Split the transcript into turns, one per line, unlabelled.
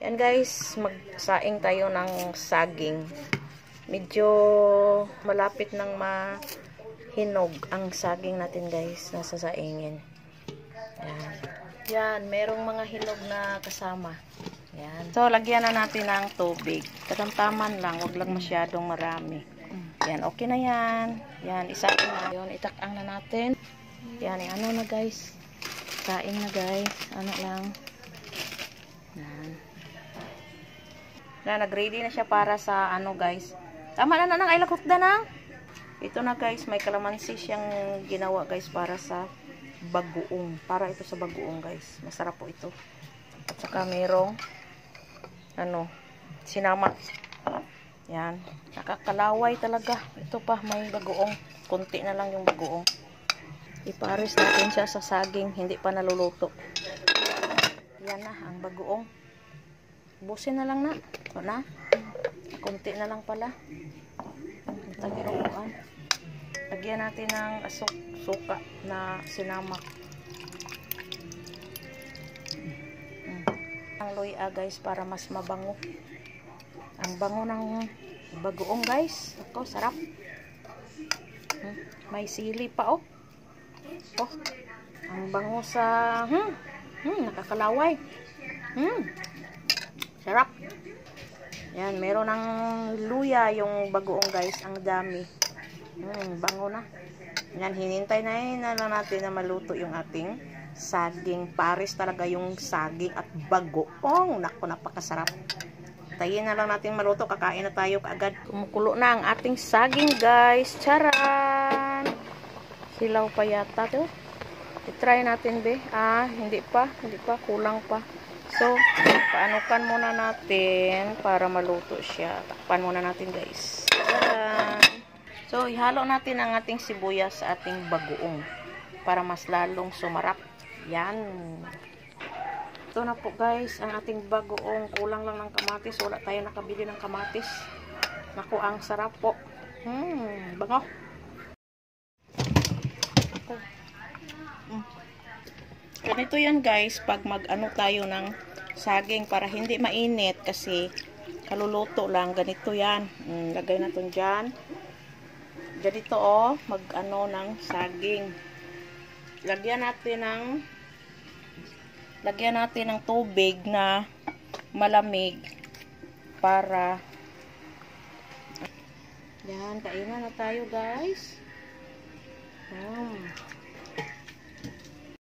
Yan guys, magsaing tayo ng saging. Medyo malapit ng mahinog ang saging natin guys, nasa saingin. Yan. Yan, merong mga hinog na kasama. Yan. So, lagyan na natin ng tubig. Katamtaman lang, wag lang masyadong marami. Yan, okay na yan. Yan, isain na yun. Itakang na natin. Yan, ano na guys. Saing na guys. Ano lang. Yan. Na, nag-ready na siya para sa ano guys. Tama na nang ilakot na na. Ito na guys, may kalamansi siyang ginawa guys para sa bagoong. Para ito sa bagoong guys. Masarap po ito. At saka merong ano, sinama. Yan. Nakakalaway talaga. Ito pa, may bagoong. Kunti na lang yung bagoong. Ipares natin siya sa saging. Hindi pa naluluto. Yan na, ang bagoong. Busin na lang na. O na. Kunti na lang pala. Lagyan natin ng suka na sinamak. Ang luya guys para mas mabango. Ang bango ng bagoong guys. Ako, sarap. May sili pa oh. Oh. Ang bango sa nakakalaway. Sarap. Yan, meron ng luya yung bagoong guys. Ang dami. Bango na. Yan, hinintay na lang natin na maluto yung ating saging. Pares talaga yung saging at bagoong. Naku, napakasarap. Tayin na lang natin maluto. Kakain na tayo kaagad. Kumukulo na ang ating saging guys. Charan! Hilaw pa yata to. I-try natin be. Hindi pa. Kulang pa. So, paanukan muna natin para maluto siya. Takpan muna natin guys. Tadaan! So, ihalo natin ang ating sibuyas sa ating bagoong para mas lalong sumarap. Yan. Ito na po guys, ang ating bagoong. Kulang lang ng kamatis. Wala tayo nakabili ng kamatis. Naku, ang sarap po. Bango. Ganito yan guys, pag mag-ano tayo ng saging para hindi mainit kasi kaluluto lang. Ganito yan. Lagay natin dyan. Ganito oh, mag-ano ng saging. Lagyan natin ng tubig na malamig para yan, kainan na tayo guys.